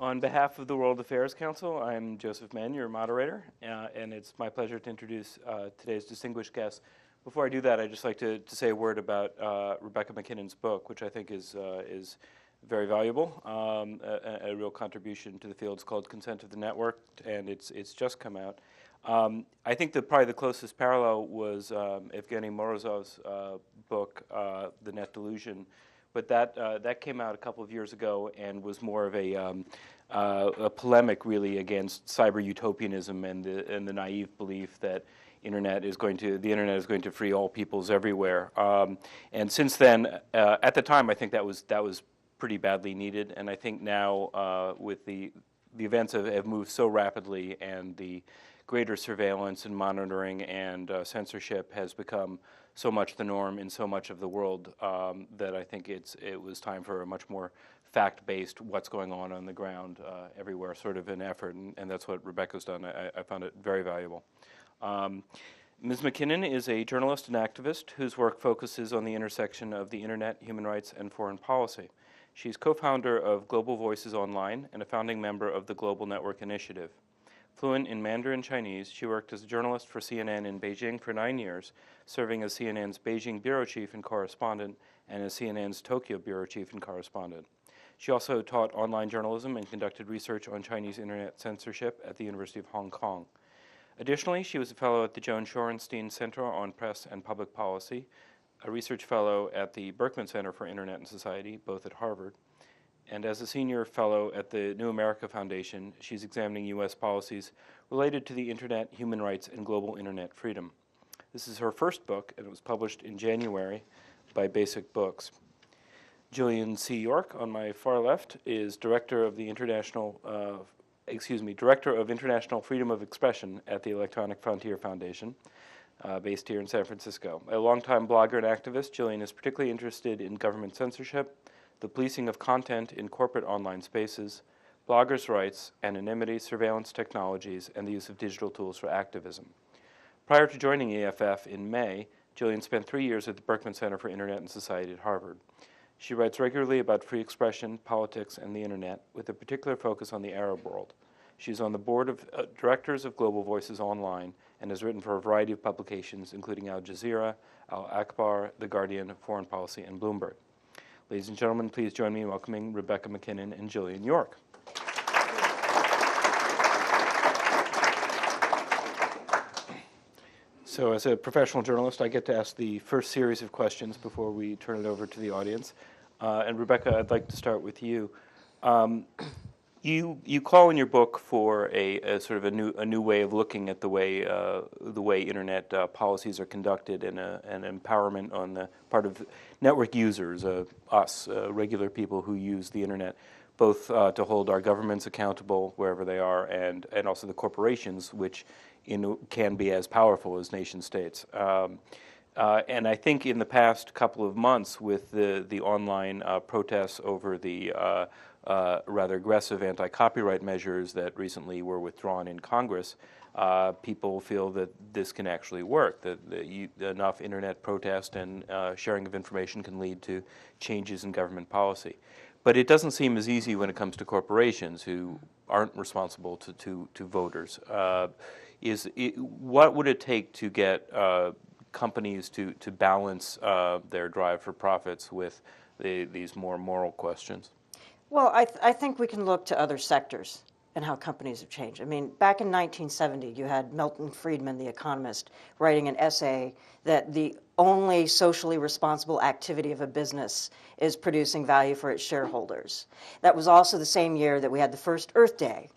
On behalf of the World Affairs Council, I'm Joseph Menn, your moderator, and it's my pleasure to introduce today's distinguished guest. Before I do that, I'd just like to say a word about Rebecca MacKinnon's book, which I think is very valuable, a real contribution to the field. It's called Consent of the Network, and it's just come out. I think that probably the closest parallel was Evgeny Morozov's book, The Net Delusion, but that came out a couple of years ago and was more of a polemic, really, against cyber utopianism and the naive belief that the internet is going to free all peoples everywhere. And since then, at the time, I think that was pretty badly needed. And I think now, with the events have moved so rapidly, and the greater surveillance and monitoring and censorship has become so much the norm in so much of the world, that I think it was time for a much more fact-based, what's going on the ground everywhere sort of an effort, and that's what Rebecca's done. I found it very valuable. Ms. MacKinnon is a journalist and activist whose work focuses on the intersection of the internet, human rights, and foreign policy. She's co-founder of Global Voices Online and a founding member of the Global Network Initiative. Fluent in Mandarin Chinese, she worked as a journalist for CNN in Beijing for 9 years, serving as CNN's Beijing bureau chief and correspondent, and as CNN's Tokyo bureau chief and correspondent. She also taught online journalism and conducted research on Chinese internet censorship at the University of Hong Kong. Additionally, she was a fellow at the Joan Shorenstein Center on Press and Public Policy, a research fellow at the Berkman Center for Internet and Society, both at Harvard. And as a senior fellow at the New America Foundation, she's examining U.S. policies related to the internet, human rights, and global internet freedom. This is her first book, and it was published in January by Basic Books. Jillian C. York, on my far left, is Director of International Freedom of Expression at the Electronic Frontier Foundation, based here in San Francisco. A longtime blogger and activist, Jillian is particularly interested in government censorship, the policing of content in corporate online spaces, bloggers' rights, anonymity, surveillance technologies, and the use of digital tools for activism. Prior to joining EFF in May, Jillian spent 3 years at the Berkman Center for Internet and Society at Harvard. She writes regularly about free expression, politics, and the internet, with a particular focus on the Arab world. She's on the board of directors of Global Voices Online and has written for a variety of publications, including Al Jazeera, Al Akbar, The Guardian, Foreign Policy, and Bloomberg. Ladies and gentlemen, please join me in welcoming Rebecca MacKinnon and Jillian York. So as a professional journalist, I get to ask the first series of questions before we turn it over to the audience. And Rebecca, I'd like to start with you. You call in your book for a sort of a new way of looking at the way internet policies are conducted, and an empowerment on the part of network users, us, regular people who use the internet, both to hold our governments accountable wherever they are, and also the corporations, which can be as powerful as nation states. And I think in the past couple of months, with the online protests over the rather aggressive anti-copyright measures that recently were withdrawn in Congress, people feel that this can actually work, that enough internet protest and sharing of information can lead to changes in government policy. But it doesn't seem as easy when it comes to corporations who aren't responsible to voters. What would it take to get companies to balance their drive for profits with these more moral questions? Well, I think we can look to other sectors and how companies have changed. I mean, back in 1970, you had Milton Friedman, the economist, writing an essay that the only socially responsible activity of a business is producing value for its shareholders. That was also the same year that we had the first Earth Day,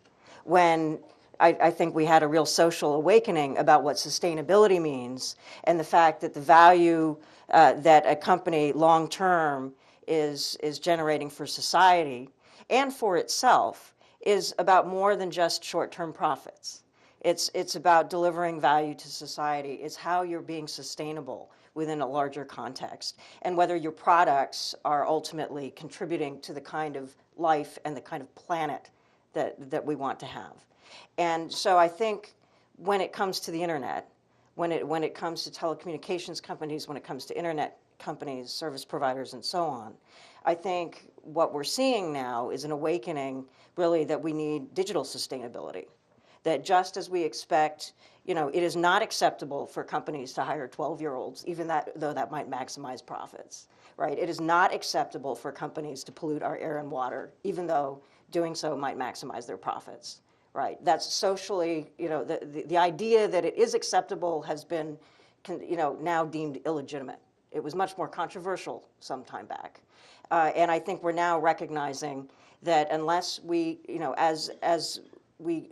when I think we had a real social awakening about what sustainability means, and the fact that the value that a company long-term is generating for society and for itself is about more than just short-term profits. It's about delivering value to society. It's how you're being sustainable within a larger context, and whether your products are ultimately contributing to the kind of life and the kind of planet that we want to have. And so I think when it comes to the internet, when it comes to telecommunications companies, when it comes to internet companies, service providers, and so on. I think what we're seeing now is an awakening, really, that we need digital sustainability. That just as we expect, it is not acceptable for companies to hire 12-year-olds, though that might maximize profits, right? It is not acceptable for companies to pollute our air and water, even though doing so might maximize their profits, right? That's socially, the idea that it is acceptable has been, now deemed illegitimate. It was much more controversial some time back. And I think we're now recognizing that unless we, as we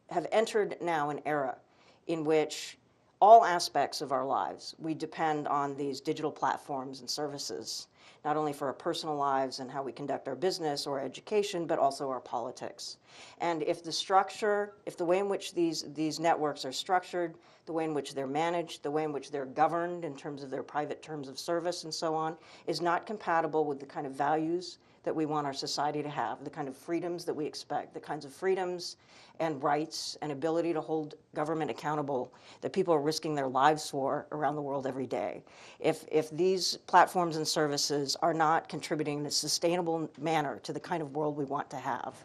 have entered now an era in which all aspects of our lives, we depend on these digital platforms and services, not only for our personal lives and how we conduct our business or education, but also our politics. And if the way in which these networks are structured, the way in which they're managed, the way in which they're governed in terms of their private terms of service and so on, is not compatible with the kind of values that we want our society to have, the kind of freedoms that we expect, the kinds of freedoms and rights and ability to hold government accountable that people are risking their lives for around the world every day. If these platforms and services are not contributing in a sustainable manner to the kind of world we want to have,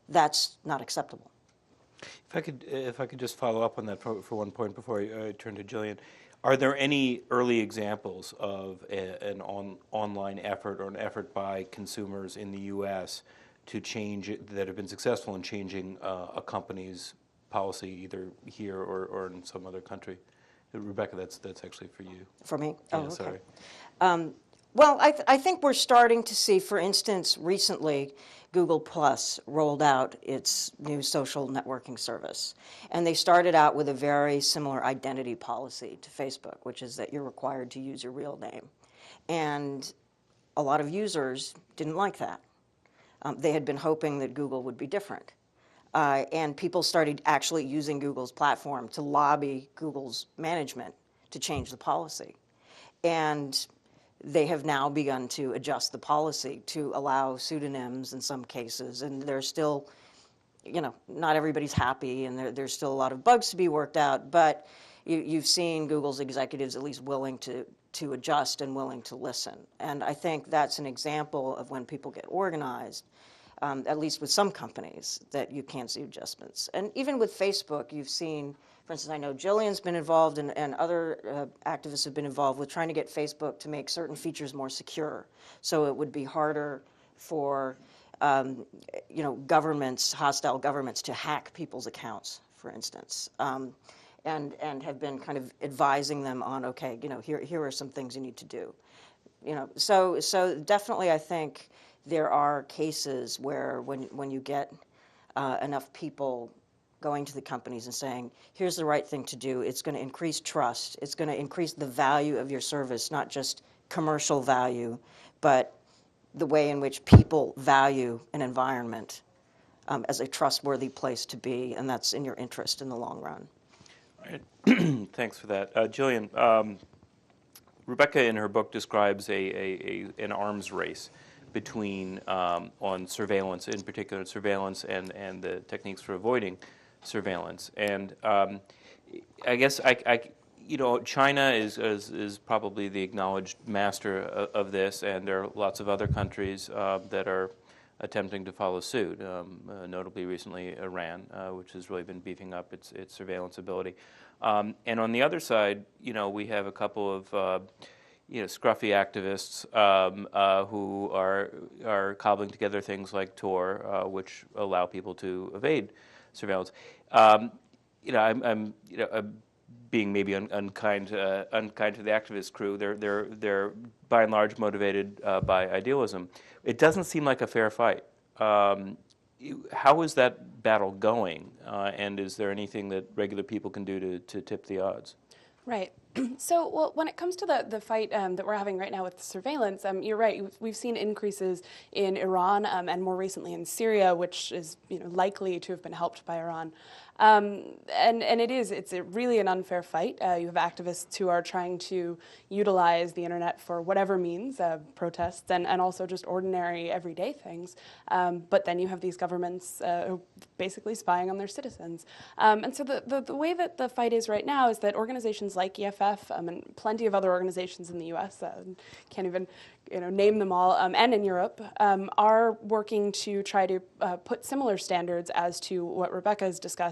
that's not acceptable. If I could just follow up on that for one point before I turn to Jillian. Are there any early examples of an online effort or an effort by consumers in the U.S. to change that have been successful in changing a company's policy, either here or in some other country? Rebecca, that's actually for you. For me? Yeah, Oh, okay. Sorry. Well, I think we're starting to see, for instance, recently, Google Plus rolled out its new social networking service. And they started out with a very similar identity policy to Facebook, which is that you're required to use your real name. And a lot of users didn't like that. They had been hoping that Google would be different. And people started actually using Google's platform to lobby Google's management to change the policy. And they have now begun to adjust the policy to allow pseudonyms in some cases, and there's still, not everybody's happy, and there's still a lot of bugs to be worked out, but you've seen Google's executives at least willing to adjust and willing to listen. And I think that's an example of when people get organized, at least with some companies, that you can see adjustments. And even with Facebook, you've seen, for instance, I know Jillian's been involved and other activists have been involved with trying to get Facebook to make certain features more secure. So it would be harder for governments, hostile governments, to hack people's accounts, for instance. And have been kind of advising them on, okay, here are some things you need to do. So definitely I think there are cases where when you get enough people going to the companies and saying, here's the right thing to do, it's going to increase trust, it's going to increase the value of your service, not just commercial value, but the way in which people value an environment as a trustworthy place to be, and that's in your interest in the long run. All right. Thanks for that. Jillian, Rebecca in her book describes an arms race between, on surveillance, in particular surveillance and the techniques for avoiding surveillance. And I guess China is probably the acknowledged master of this, and there are lots of other countries that are attempting to follow suit, notably recently Iran, which has really been beefing up its surveillance ability. And on the other side, we have a couple of scruffy activists who are cobbling together things like Tor, which allow people to evade surveillance. I'm being maybe unkind to the activist crew. They're by and large motivated by idealism. It doesn't seem like a fair fight. How is that battle going? And is there anything that regular people can do to tip the odds? Right. So, well, when it comes to the fight that we're having right now with surveillance, you're right. We've seen increases in Iran and more recently in Syria, which is likely to have been helped by Iran. And it's really an unfair fight. You have activists who are trying to utilize the internet for whatever means, protests and also just ordinary everyday things. But then you have these governments basically spying on their citizens. And so the way that the fight is right now is that organizations like EFF and plenty of other organizations in the U.S., can't even name them all, and in Europe, are working to try to put similar standards as to what Rebecca has discussed.